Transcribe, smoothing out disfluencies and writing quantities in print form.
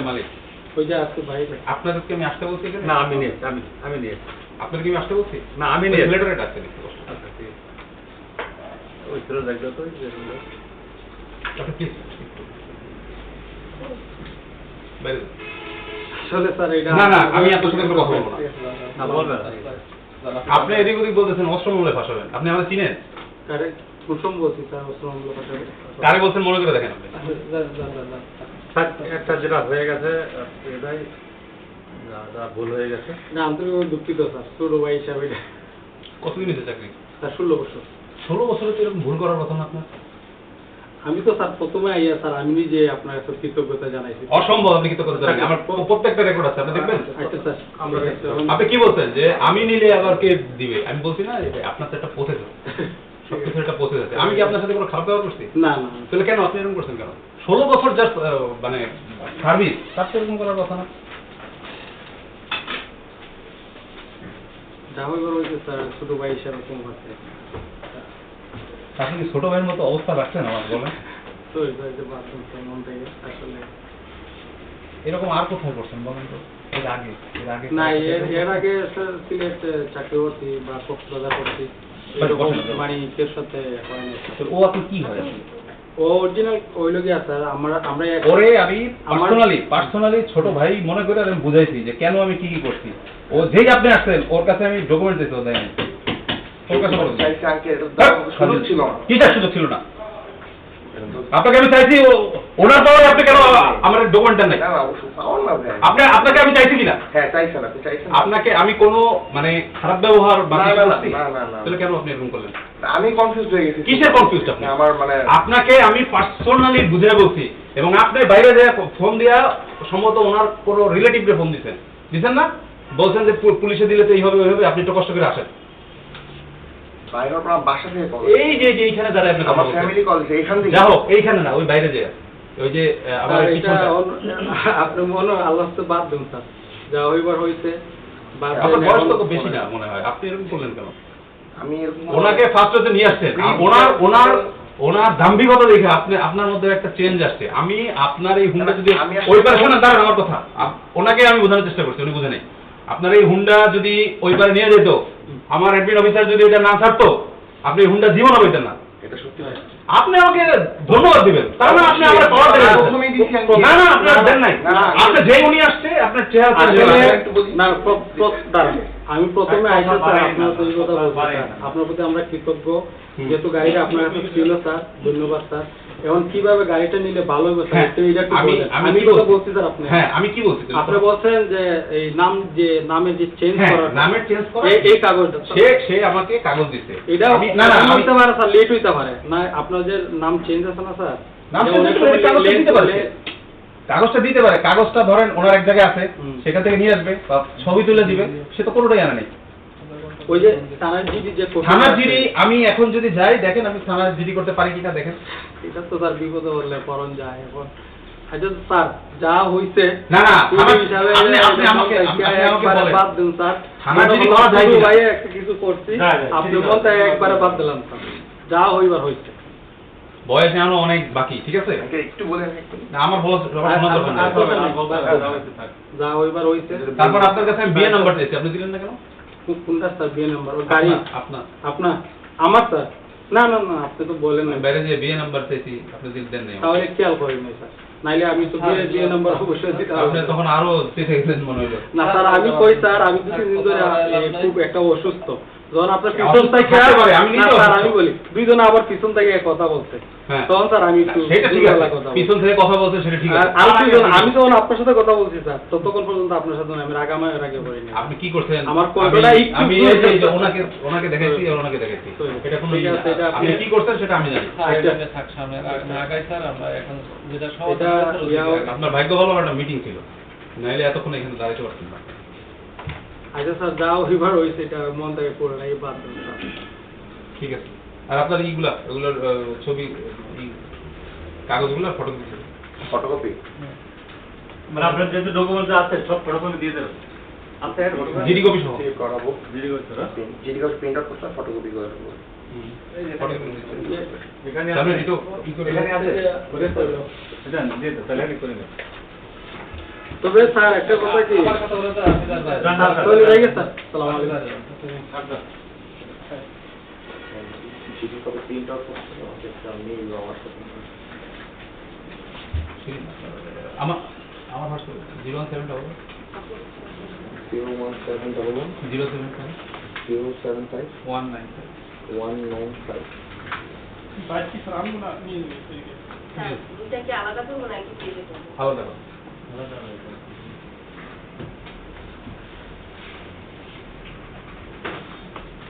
মালিক? ওই যে আছে ভাই। আপনাদেরকে আমি আসতে বলছি এখানে? না আমি নিয়েছি, আমি নিয়েছি। আপনাদেরকে আমি আসতে বলছি? না আমি নিয়েছি। লেটারে ডাকতে দিচ্ছি। আচ্ছা ঠিক আছে। ওই ছিল দেখো তো যেগুলো। আচ্ছা ঠিক বাইরে আসলে স্যার এটা না না আমি আপনার সাথে কোনো কথা বলবো না। না বলবেন না। আপনি এদিক ওদিক বলতেছেন অস্ত্র মূল্যে ফাঁসাবেন। আপনি আমাদের চিনেন? কারে কুসুম বলছি স্যার ওসমান কথা। কারে বলছেন মনে করে দেখেন আপনি। স্যার একটা যেটা হয়ে গেছে এটাই যা ভুল হয়ে গেছে। না আন্তরিক দুঃখিত স্যার, ছোট ভাই হিসাবে এটা। কতদিন হয়েছে চাকরি? স্যার 16 বছর। 16 বছরে তো এরকম ভুল করার কথা না আপনার। আমি তো স্যার প্রথমে আইয়া স্যার আমি নিজে আপনার কাছে কৃতজ্ঞতা জানাইছি। অসম্ভব আপনি কৃতজ্ঞতা জানাবেন। আমার প্রত্যেকটা রেকর্ড আছে আপনি দেখবেন। আচ্ছা স্যার আমরা আপনি কি বলছেন যে আমি নিলে আবার কে দিবে? আমি বলছি না আপনার তো একটা প্রসেস আছে, সবকিছু একটা প্রসেস আছে। আমি কি আপনার সাথে কোনো খারাপ ব্যবহার করছি? না না তাহলে কেন আপনি এরকম করছেন কেন? 16 বছর জাস্ট মানে সার্ভিস, তার তো এরকম করার কথা না। যা হইবার হয়েছে স্যার ছোট ভাই হিসাবে কম আছে। আপনি কি ছোট ভাইয়ের মতো অবস্থা রাখছেন আমার বলেন? তো এই যে বাথরুম মন থেকে আসলে এরকম আর কোথায় করছেন বলেন তো? এর আগে না এর আগে স্যার সিলেট চাকরি করছি বা কক্সবাজার করছি, এরকম মানিকের সাথে হয়নি। ও আপনি কি হয়? ও অরিজিনাল ওই লোকই আছে স্যার। আমরা ওরে আমি পার্সোনালি ছোট ভাই মনে করে আমি বুঝাইছি যে কেন আমি কি কি করছি। ও যেই আপনি আসছেন ওর কাছে আমি ডকুমেন্ট দিতে দেয়নি। ওর কাছে বলুন সুযোগ ছিল না। কিটা সুযোগ ছিল না? আপনাকে আমি চাইছি ওনার পাওয়ার আপনি কেন আমার ডকুমেন্টটা নাই? না না অবশ্যই পাওয়ার না ভাই। আপনাকে আমি চাইছি কিনা? হ্যাঁ চাইছেন, আপনি চাইছেন। আপনাকে আমি কোনো মানে খারাপ ব্যবহার বা না, কিছু না, করছি? না, না, না। তাহলে কেন আপনি এরকম করলেন? আমি কনফিউজ হয়ে গেছি। কিসের কনফিউজ আপনি? আমার মানে আপনাকে আমি পার্সোনালি বুঝিয়ে বলছি এবং আপনি বাইরে যে ফোন দিয়া সম্ভবত ওনার কোনো রিলেটিভকে ফোন দিছেন না? বলছেন যে পুলিশে দিলে তো এইভাবে ওইভাবে, আপনি একটু কষ্ট করে আসেন। বাইরে আপনার বাসা থেকে কল। এই যে এইখানে দাঁড়ায় আপনি আমার ফ্যামিলি কল দিছে এখান থেকে। যা হোক এইখানে না, ওই বাইরে যে ওই যে আমার স্যার, এটা পিছনটা। আপনি মনে আল্লাহ তো বাদ দেন স্যার, যা হইবার হইছে। বাদ আপনার দেন, বয়স তো এখন বেশি না মনে হয়, আপনি এরকম করলেন কেন? আমি এরকম ওনাকে ফার্স্ট হতে নিয়ে আসছেন, ওনার দাম্ভিকতা দেখে আপনার মধ্যে একটা চেঞ্জ আসছে। আমি আপনার এই হুন্ডা যদি ওই পারে শোনেন, দাঁড়ান আমার কথা, ওনাকে আমি বোঝানোর চেষ্টা করছি, উনি বুঝে নেই। আপনার এই হুন্ডা যদি ওই পারে নিয়ে যেত, আমার অ্যাডমিন অফিসার যদি এটা না ছাড়তো, আপনি এই হুন্ডা জীবন হইতেন না। এটা সত্যি ভাই। আপনি আমাকে ধন্যবাদ দিবেন, তার মানে আপনি আমার পাওয়ার দেন। প্রথমেই দিছি আমি। না না আপনার দেন নাই। না, না, আপনি যেই উনি আসছে আপনার চেহারা না, দাঁড়ান। আমি প্রথমে আইসা স্যার আপনার তৈরি কথা বলছি স্যার। আপনার প্রতি আমরা কৃতজ্ঞ, যেহেতু গাড়িটা আপনার কাছে ছিল স্যার, ধন্যবাদ স্যার। এখন কিভাবে গাড়িটা নিলে ভালো হবে স্যার, একটু এটা একটু বলেন। আমি তো বলছি স্যার আপনি। হ্যাঁ আমি কি বলছি? আপনি বলছেন যে এই নামের যে চেঞ্জ করা, নামের চেঞ্জ করা এই কাগজটা সে আমাকে কাগজ দিছে। এটা না না আমি হইতে পারে স্যার, লেট হইতে পারে না। আপনার যে নাম চেঞ্জ আছে না স্যার, নাম চেঞ্জ করে কাগজটা দিতে পারে। কাগজটা দিতে পারে, কাগজটা ধরেন ওনার এক জায়গায় আছে, সেখান থেকে নিয়ে আসবে বা ছবি তুলে দিবে, সে তো কোনোটাই আনা নেই। ওই যে থানার জিডি যে থানার জিডি আমি এখন যদি যাই, দেখেন আমি থানার জিডি করতে পারি কিনা দেখেন। এটা তো স্যার বিপদে বললে পরন যায় এখন। আচ্ছা স্যার যা হইছে না না পুলিশ হিসাবে আপনি আমাকে বলেন বাদ দিন স্যার। থানার জিডি করা যায় আমি কিনা? ভাই একটা কিছু করছি, আপনি বলতে একবারে বাদ দিলাম স্যার। যা হইবার হইছে। বয়স এখনো অনেক বাকি, ঠিক আছে? আমাকে একটু বলেন একটু। না আমার বলা যা হইবার হইছে। তারপর আপনার কাছে আমি বিয়ে নাম্বার চাইছি, আপনি দিলেন না কেন? কোনটা স্যার বিয়ে নাম্বার? গাড়ি আপনার আমার স্যার? না না না, আপনি তো বলেন না। বাইরে যে বিয়ে নাম্বার চাইছি আপনি দেন নাই। তাহলে খেয়াল করেন নাই স্যার, নাইলে আমি তো বিয়ে নাম্বার অবশ্যই দিতে আপনি তখন আরো চেয়ে গেছেন মনে হলো। না স্যার, আমি কই স্যার, আমি 2-3 দিন ধরে খুব একটা অসুস্থ। যখন আপনার পিছন থেকে আমি বলি দুইজনে আবার পিছন থেকে কথা বলছে, তখন স্যার আমি একটু সেটা ঠিক আছে, পিছন থেকে কথা বলছে সেটা ঠিক আছে। আমি তখন আপনার সাথে কথা বলছি স্যার, ততক্ষণ পর্যন্ত আপনার সাথে আমি রাগামায়ের আগে করিনি। আপনি কি করছেন? আমার কন্ট্রোলটা আমি এই যে ওনাকে দেখাইছি আর ওনাকে দেখাইছি, এটা কোনো আপনি কি করছেন সেটা আমি জানি। থাক সামনে আগাই স্যার, আমরা এখন যেটা আপনার ভাগ্য ভালো একটা মিটিং ছিল, নাইলে এতক্ষণ এখানে দাঁড়াইতে পারতেন না। আচ্ছা স্যার, যা হইবার হইছে এটা মন থেকে পড়ে নাই, বাদ দেন স্যার। ঠিক আছে। আর আপনার ওগুলোর ছবি কাগজগুলো ফটোকপি মানে আপনার যেহেতু ডকুমেন্ট আছে সব ফটোকপি দিয়ে দেবেন। আচ্ছা জিডি কপি সহ ঠিক করাবো। জিডি করতে না? জিডি কপি প্রিন্ট আউট করতে ফটোকপি করে দেবো। এখানে তাহলে আছে একটু কি করে এখানে আছে করে তো এটা দিয়ে দাও, তাহলে আমি করে নেব। তবে স্যার একটা কথা কি আমার কথা বলে তো হাফিজার ভাই। তাহলে হয়ে গেছে স্যার আসসালামু আলাইকুম যদি কবে প্রিন্ট আউট করতে হবে আমি আমার সাথে আমার আমার হোয়াটসঅ্যাপ 01711 01711 075 075 195 195 স্যার দুইটাকে আলাদা করবো নাকি পেয়ে যাবো? আলাদা আলাদা আলাদা।